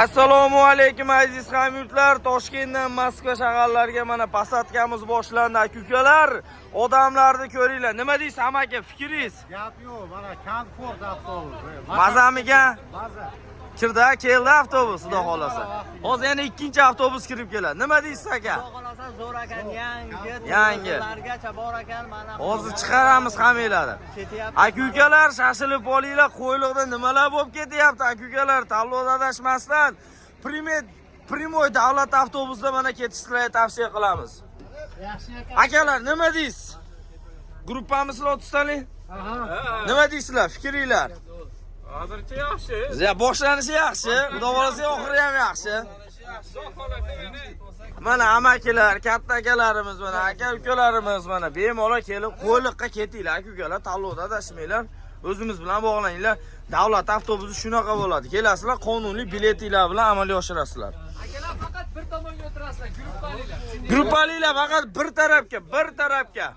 Assalomu alaykum aziz hamyurtlar. Toshkentdan Moskva shaharlariga mana pasatkamiz boshlandi aka-ukalar. Odamlarni ko'ringlar. Nima deysiz amaki, fikringiz? Gap yo'q, mana komfort avtobus. Mazamiga Maza. kirdi, keldi avtobus, xudo xolasa. Hozir yana ikkinchi avtobus kirib keladi. Nima deysiz aka? Xudo xolasa zo'r ekan, Yangi. Largacha bor ekan, mana. Hozir chiqaramiz hammalarni. Aka-ukalar, shashilib olinglar, qo'yliqda nimalar bo'lib ketyapti aka-ukalar, tanlovda adashmasdan. Primoy davlat avtobusida mana ketishlarni tavsiya qilamiz. Yaxshi ekan. Akalar, nima deysiz? Gruppamizlar o'tishdaling? Nima deysizlar? Fikringlar? Hozircha yaxshi. Boshlanishi yaxshi, xudo xolasa oxiri ham yaxshi. Mana amakilar, katta akalarimiz, mana aka-ukalarimiz mana bemalol kelib qo'yliqqa ketinglar aka-ukalar, tanlovda adashmanglar. O'zimiz bilan bog'laninglar. Davlat avtobusi shunaqa bo'ladi. Kelasizlar, qonuniy biletinglar bilan amalga oshirasizlar. Akalar faqat bir tomonga o'tirasizlar, guruhlaninglar. Guruhlaninglar faqat bir tarafga.